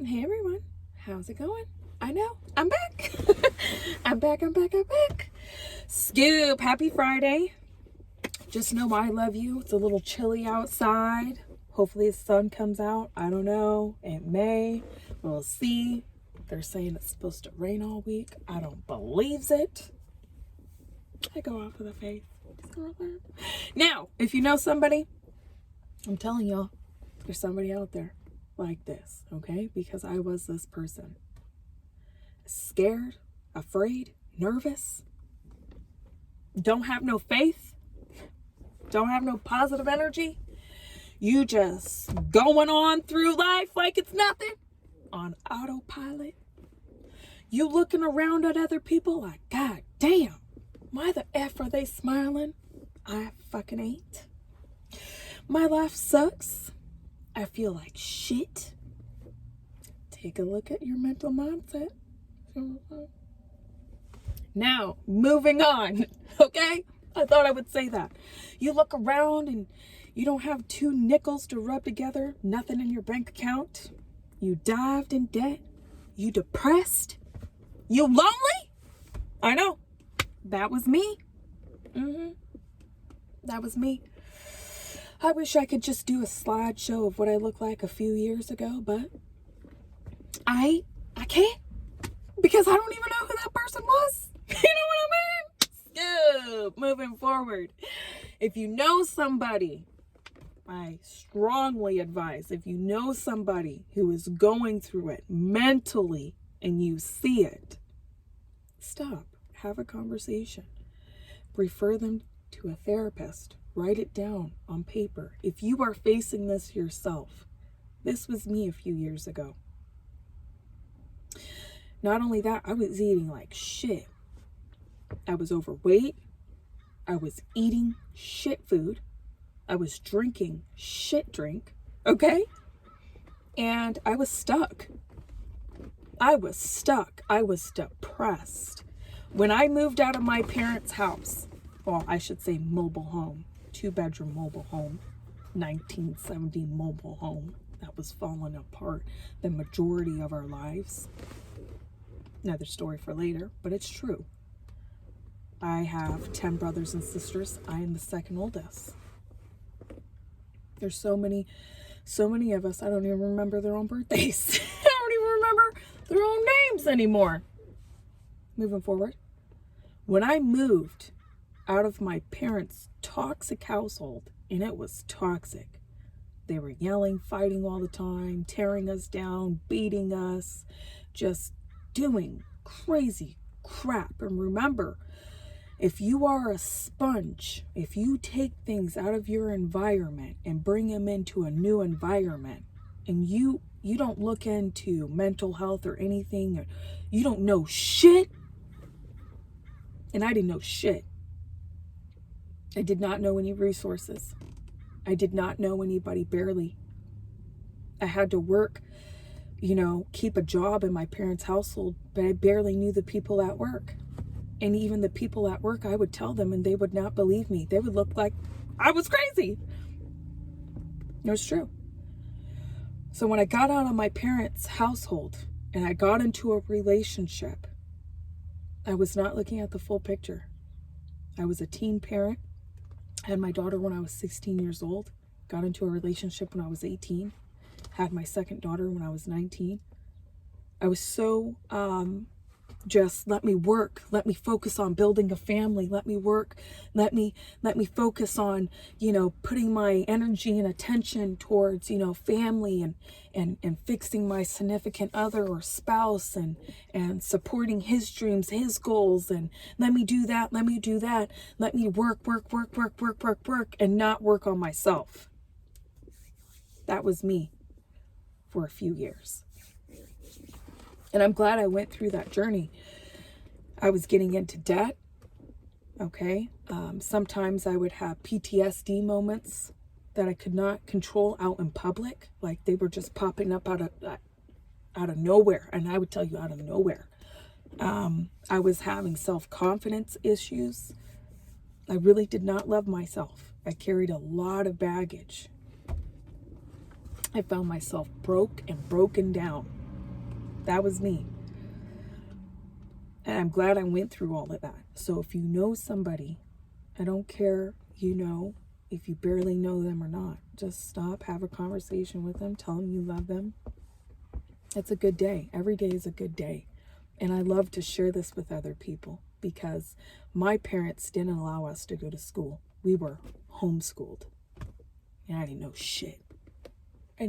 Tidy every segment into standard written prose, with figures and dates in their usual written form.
Hey everyone, how's it going? I know, I'm back. I'm back. Scoop, happy Friday. Just know I love you. It's a little chilly outside. Hopefully the sun comes out. I don't know. It may. We'll see. They're saying it's supposed to rain all week. I don't believe it. I go off of the faith. Now, if you know somebody, I'm telling y'all, there's somebody out there like this, okay? Because I was this person. Scared, afraid, nervous, don't have no faith, don't have no positive energy. You just going on through life like it's nothing, on autopilot. You looking around at other people like, God damn, why the F are they smiling? I fucking ain't. My life sucks. I feel like shit. Take a look at your mental mindset. Now, moving on, okay? I thought I would say that. You look around and you don't have 2 nickels to rub together, nothing in your bank account. You dived in debt. You depressed. You lonely? I know. That was me. That was me. I wish I could just do a slideshow of what I looked like a few years ago, but I can't, because I don't even know who that person was. You know what I mean? Scoop. Moving forward. If you know somebody, I strongly advise, if you know somebody who is going through it mentally and you see it, stop. Have a conversation. Refer them to a therapist. Write it down on paper. If you are facing this yourself, this was me a few years ago. Not only that, I was eating like shit. I was overweight. I was eating shit food. I was drinking shit drink. Okay? And I was stuck. I was depressed. When I moved out of my parents' house, well, I should say mobile home, 2-bedroom mobile home, 1970 mobile home that was falling apart the majority of our lives. Another story for later, but it's true. I have 10 brothers and sisters. I am the second oldest. There's so many of us, I don't even remember their own birthdays. I don't even remember their own names anymore. Moving forward. When I moved out of my parents' toxic household, and it was toxic, they were yelling, fighting all the time, tearing us down, beating us, just doing crazy crap. And remember, if you are a sponge, if you take things out of your environment and bring them into a new environment, and you don't look into mental health or anything, or you don't know shit, and I didn't know shit. I did not know any resources. I did not know anybody, barely. I had to work, keep a job in my parents' household, but I barely knew the people at work. And even the people at work, I would tell them and they would not believe me. They would look like I was crazy. It was true. So when I got out of my parents' household and I got into a relationship, I was not looking at the full picture. I was a teen parent. I had my daughter when I was 16 years old. Got into a relationship when I was 18. Had my second daughter when I was 19. I was so just let me work, let me focus on building a family, let me work, let me focus on, putting my energy and attention towards, family and fixing my significant other or spouse and supporting his dreams, his goals, and let me do that, let me work, and not work on myself. That was me for a few years. And I'm glad I went through that journey. I was getting into debt. Okay. Sometimes I would have PTSD moments that I could not control out in public. Like they were just popping up out of nowhere. And I would tell you, out of nowhere. I was having self-confidence issues. I really did not love myself. I carried a lot of baggage. I found myself broke and broken down. That was me. And I'm glad I went through all of that. So if you know somebody, I don't care, if you barely know them or not, just stop, have a conversation with them, tell them you love them. It's a good day. Every day is a good day. And I love to share this with other people because my parents didn't allow us to go to school. We were homeschooled. And I didn't know shit. I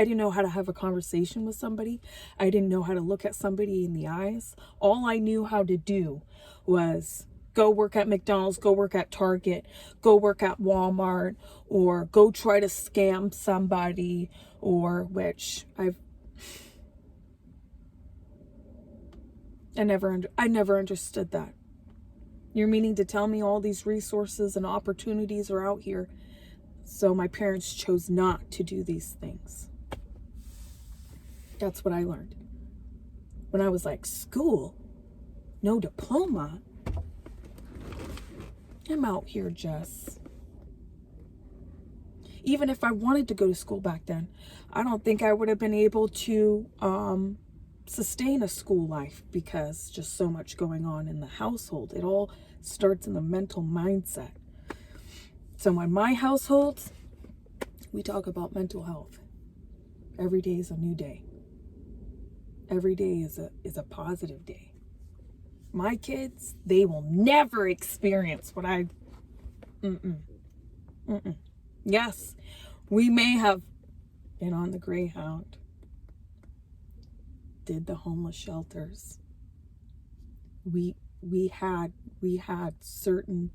didn't know how to have a conversation with somebody. I didn't know how to look at somebody in the eyes. All I knew how to do was go work at McDonald's, go work at Target, go work at Walmart, or go try to scam somebody, or which I never understood that. You're meaning to tell me all these resources and opportunities are out here, so my parents chose not to do these things. That's what I learned. When I was like, school? No diploma? I'm out here, Jess. Even if I wanted to go to school back then, I don't think I would have been able to sustain a school life because just so much going on in the household. It all starts in the mental mindset. So in my household, we talk about mental health. Every day is a new day. Every day is a positive day. My kids, they will never experience what I... Yes, we may have been on the Greyhound, did the homeless shelters. We had certain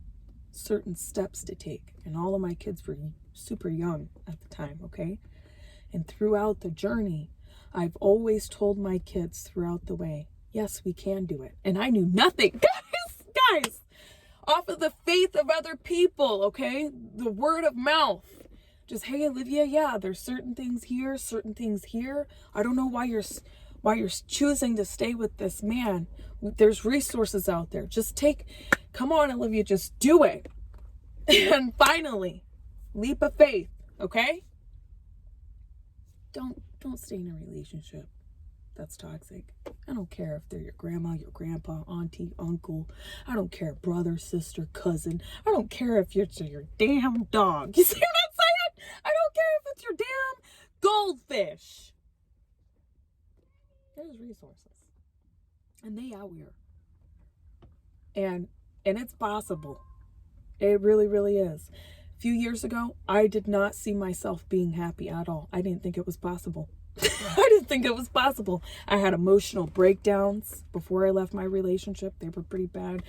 steps to take, and all of my kids were super young at the time, okay? And throughout the journey, I've always told my kids throughout the way, yes, we can do it. And I knew nothing, guys, off of the faith of other people, okay? The word of mouth. Just, hey, Olivia, yeah, there's certain things here, certain things here. I don't know why you're choosing to stay with this man. There's resources out there. Come on, Olivia, just do it. And finally, leap of faith, okay? Don't stay in a relationship that's toxic. I don't care if they're your grandma, your grandpa, auntie, uncle. I don't care, brother, sister, cousin. I don't care if it's your damn dog. You see what I'm saying? I don't care if it's your damn goldfish. There's resources. And they out here. And it's possible. It really, really is. A few years ago, I did not see myself being happy at all. I didn't think it was possible. I didn't think it was possible. I had emotional breakdowns before I left my relationship. They were pretty bad.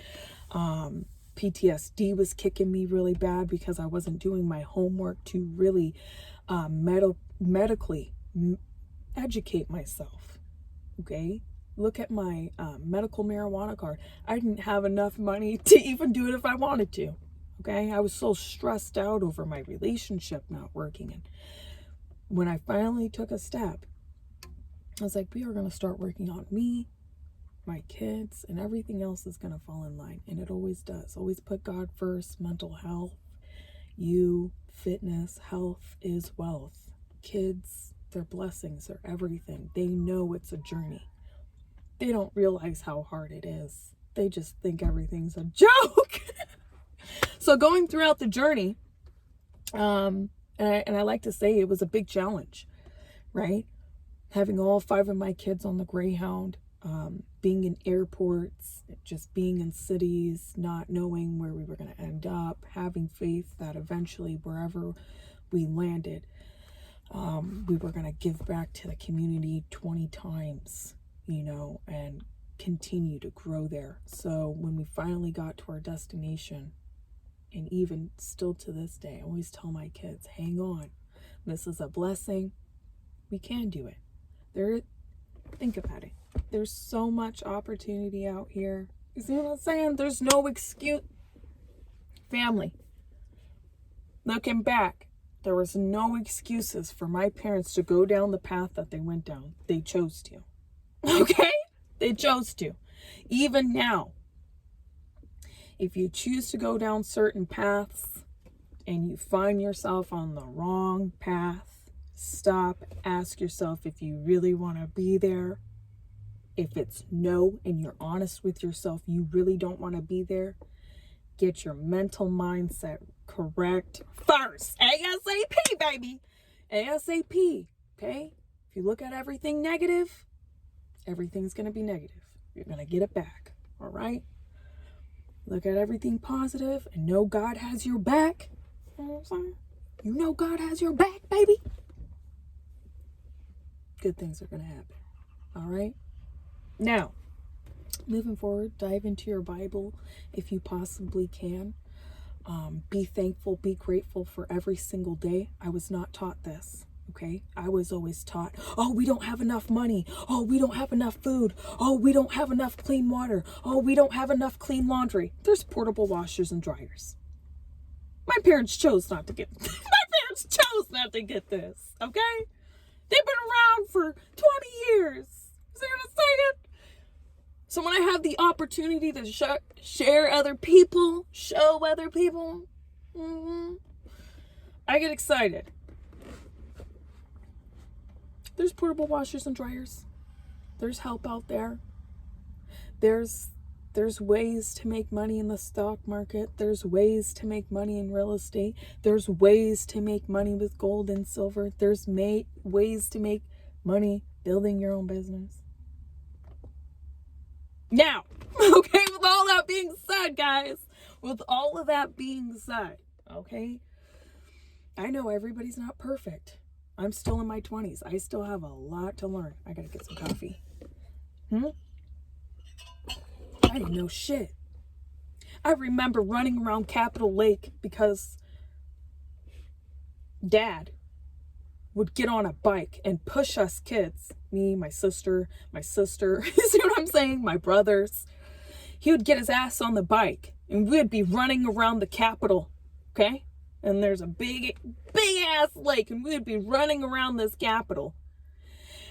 PTSD was kicking me really bad because I wasn't doing my homework to really medically educate myself. Okay? Look at my medical marijuana card. I didn't have enough money to even do it if I wanted to. Okay? I was so stressed out over my relationship not working. And when I finally took a step, I was like, we are going to start working on me, my kids, and everything else is going to fall in line. And it always does. Always put God first, mental health, fitness, health is wealth. Kids, their blessings are everything. They know it's a journey. They don't realize how hard it is. They just think everything's a joke. So going throughout the journey, and I like to say it was a big challenge, right? Having all 5 of my kids on the Greyhound, being in airports, just being in cities, not knowing where we were going to end up, having faith that eventually wherever we landed, we were going to give back to the community 20 times, and continue to grow there. So when we finally got to our destination, and even still to this day, I always tell my kids, hang on. This is a blessing. We can do it. Think about it. There's so much opportunity out here. You see what I'm saying? There's no excuse. Family. Looking back, there was no excuses for my parents to go down the path that they went down. They chose to. Okay? They chose to. Even now, if you choose to go down certain paths and you find yourself on the wrong path, Stop. Ask yourself if you really want to be there. If it's no and you're honest with yourself, you really don't want to be there. Get your mental mindset correct first. ASAP, baby. ASAP. Okay? If you look at everything negative, everything's going to be negative. You're going to get it back. All right? Look at everything positive and know God has your back. You know what I'm saying? You know God has your back, baby. Good things are going to happen. All right? Now, moving forward, dive into your Bible if you possibly can. Be thankful, be grateful for every single day. I was not taught this, okay? I was always taught, oh, we don't have enough money. Oh, we don't have enough food. Oh, we don't have enough clean water. Oh, we don't have enough clean laundry. There's portable washers and dryers. My parents chose not to get this, okay? They've been around for 20 years. See what I'm saying? So when I have the opportunity to share other people, show other people, I get excited. There's portable washers and dryers. There's help out there. There's ways to make money in the stock market. There's ways to make money in real estate. There's ways to make money with gold and silver. There's ways to make money building your own business. Now, okay, with all that being said, guys, okay, I know everybody's not perfect. I'm still in my 20s. I still have a lot to learn. I gotta get some coffee. I didn't know shit. I remember running around Capitol Lake because Dad would get on a bike and push us kids, me, my sister, you see what I'm saying? My brothers. He would get his ass on the bike and we'd be running around the Capitol, okay? And there's a big ass lake and we'd be running around this Capitol.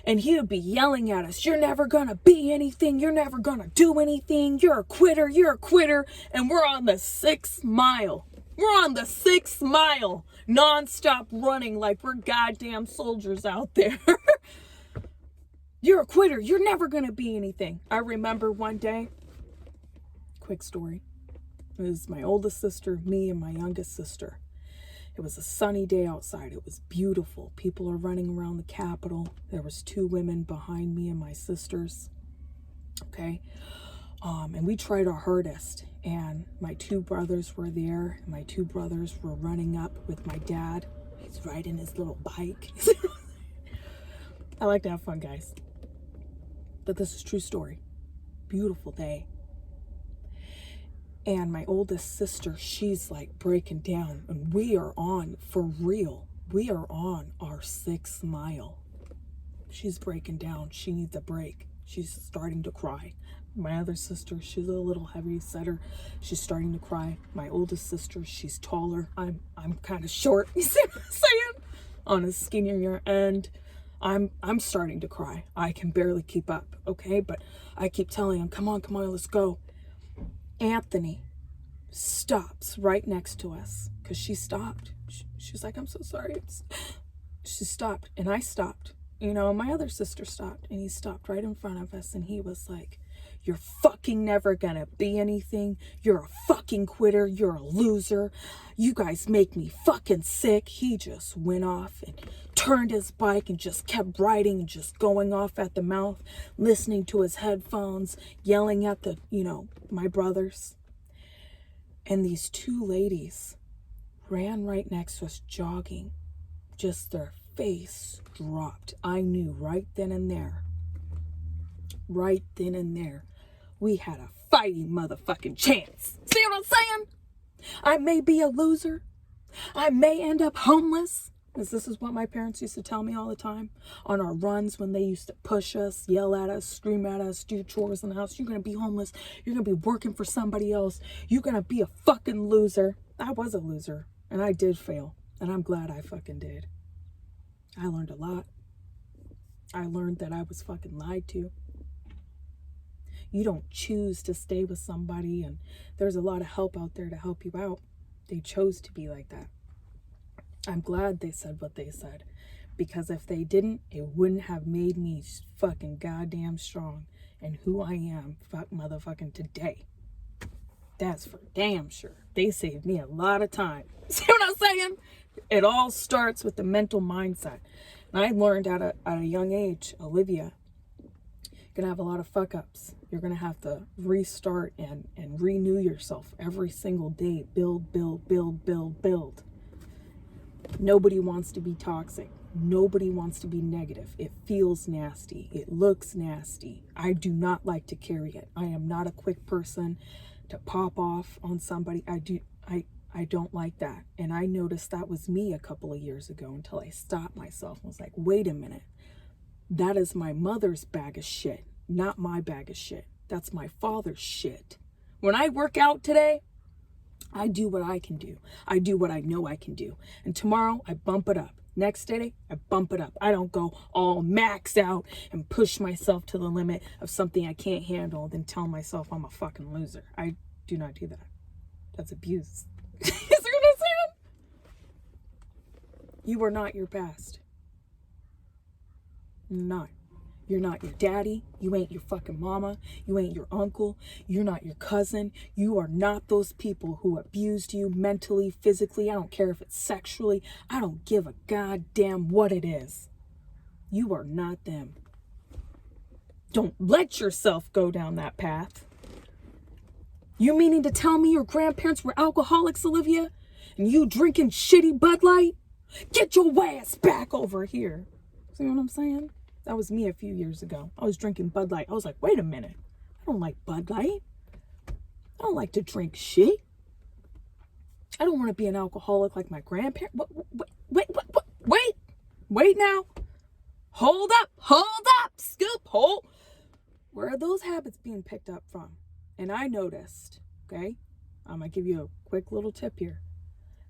And he would be yelling at us, you're never gonna be anything, you're never gonna do anything, you're a quitter. And we're on the 6th mile. Non-stop running like we're goddamn soldiers out there. You're a quitter. You're never going to be anything. I remember one day, quick story. It was my oldest sister, me, and my youngest sister. It was a sunny day outside. It was beautiful. People are running around the Capitol. There was 2 women behind me and my sisters. Okay. And we tried our hardest. And my 2 brothers were there. And my 2 brothers were running up with my dad. He's riding his little bike. I like to have fun, guys. But this is a true story. Beautiful day. And my oldest sister, she's like breaking down. And we are on, for real, we are on our 6th mile. She's breaking down. She needs a break. She's starting to cry. My other sister, she's a little heavy setter. She's starting to cry. My oldest sister, she's taller. I'm kind of short. You see what I'm saying? On a skinnier end. I'm starting to cry. I can barely keep up, okay? But I keep telling him, come on, let's go. Anthony stops right next to us because she stopped. She's like, I'm so sorry. She stopped and I stopped. You know, my other sister stopped and he stopped right in front of us and he was like, you're fucking never gonna be anything. You're a fucking quitter. You're a loser. You guys make me fucking sick. He just went off and turned his bike and just kept riding and just going off at the mouth, listening to his headphones, yelling at my brothers. And these 2 ladies ran right next to us jogging. Just their face dropped. I knew right then and there, we had a fighting motherfucking chance. See what I'm saying? I may be a loser. I may end up homeless. Because this is what my parents used to tell me all the time. On our runs when they used to push us, yell at us, scream at us, do chores in the house. You're going to be homeless. You're going to be working for somebody else. You're going to be a fucking loser. I was a loser. And I did fail. And I'm glad I fucking did. I learned a lot. I learned that I was fucking lied to. You don't choose to stay with somebody, and there's a lot of help out there to help you out. They chose to be like that. I'm glad they said what they said. Because if they didn't, it wouldn't have made me fucking goddamn strong and who I am motherfucking today. That's for damn sure. They saved me a lot of time. See what I'm saying? It all starts with the mental mindset. And I learned at a young age, Olivia, you're going to have a lot of fuck ups. You're going to have to restart and renew yourself every single day. Build, build, build, build, build. Nobody wants to be toxic. Nobody wants to be negative. It feels nasty. It looks nasty. I do not like to carry it. I am not a quick person to pop off on somebody. I don't like that. And I noticed that was me a couple of years ago until I stopped myself and was like, wait a minute. That is my mother's bag of shit, not my bag of shit. That's my father's shit. When I work out today, I do what I can do. I do what I know I can do. And tomorrow I bump it up. Next day, I bump it up. I don't go all max out and push myself to the limit of something I can't handle, then tell myself I'm a fucking loser. I do not do that. That's abuse. You see what I'm saying? You are not your past. Not. You're not your daddy. You ain't your fucking mama. You ain't your uncle. You're not your cousin. You are not those people who abused you mentally, physically. I don't care if it's sexually. I don't give a goddamn what it is. You are not them. Don't let yourself go down that path. You meaning to tell me your grandparents were alcoholics, Olivia? And you drinking shitty Bud Light? Get your ass back over here. See what I'm saying? That was me a few years ago. I was drinking Bud Light. I was like, wait a minute. I don't like Bud Light. I don't like to drink shit. I don't want to be an alcoholic like my grandparents. Wait now. Hold up, scoop, hold. Where are those habits being picked up from? And I noticed, okay, I'm going to give you a quick little tip here.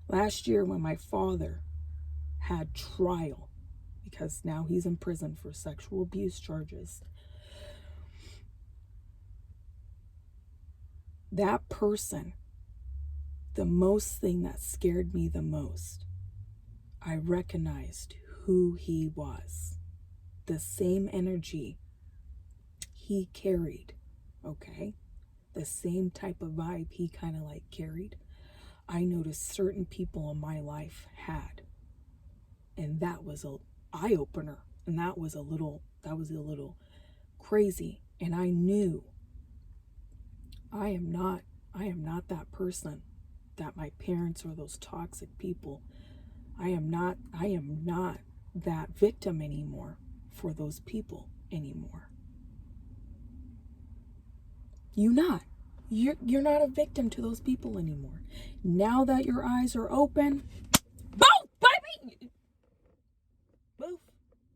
Last year when my father had trial, because now he's in prison for sexual abuse charges, that person, the most thing that scared me the most, I recognized who he was. The same energy he carried, okay? The same type of vibe he kind of like carried, I noticed certain people in my life had. And that was a eye-opener. And that was a little crazy. And I knew I am not that person that my parents are those toxic people. I am not that victim anymore for those people anymore. You're not a victim to those people anymore. Now that your eyes are open, boom, baby! Boom.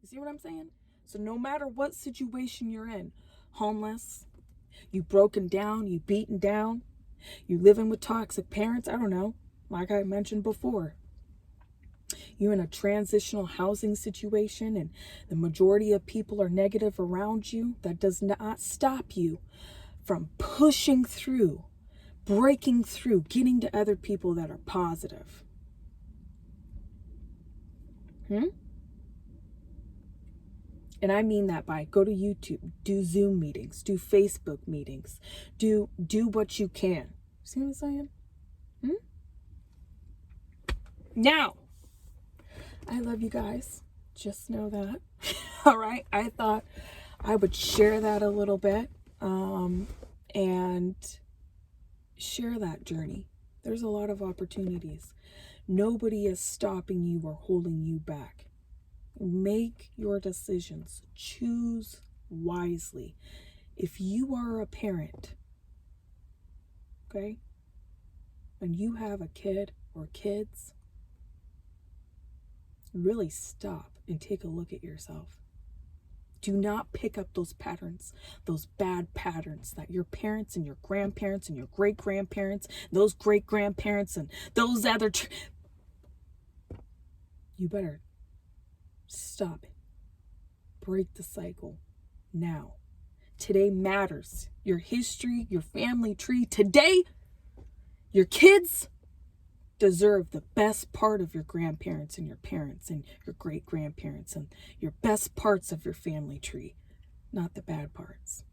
You see what I'm saying? So no matter what situation you're in, homeless, you broken down, you beaten down, you living with toxic parents, I don't know, like I mentioned before, you're in a transitional housing situation and the majority of people are negative around you, that does not stop you from pushing through, breaking through, getting to other people that are positive. And I mean that by go to YouTube, do Zoom meetings, do Facebook meetings, do what you can. See what I'm saying? Now, I love you guys. Just know that. All right. I thought I would share that a little bit and share that journey. There's a lot of opportunities. Nobody is stopping you or holding you back. Make your decisions. Choose wisely. If you are a parent, okay, and you have a kid or kids, really stop and take a look at yourself. Do not pick up those patterns, those bad patterns that your parents and your grandparents and your great-grandparents, those great-grandparents and those other... You better stop it. Break the cycle now. Today matters. Your history, your family tree. Today, your kids, deserve the best part of your grandparents and your parents and your great grandparents and your best parts of your family tree, not the bad parts.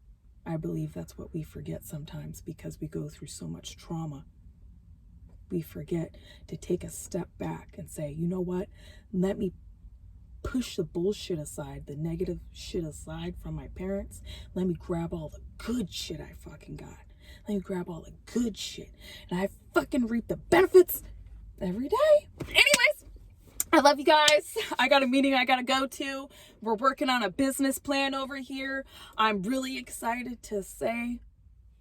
I believe that's what we forget sometimes because we go through so much trauma. We forget to take a step back and say, you know what? Let me push the bullshit aside, the negative shit aside from my parents. Let me grab all the good shit I fucking got. Let me grab all the good shit. And I fucking reap the benefits every day. Anyways, I love you guys. I got a meeting I gotta go to. We're working on a business plan over here. I'm really excited to say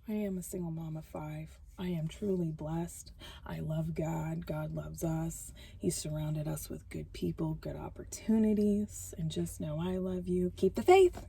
I am a single mom of 5. I am truly blessed. I love God. God loves us. He's surrounded us with good people, good opportunities. And just know I love you. Keep the faith.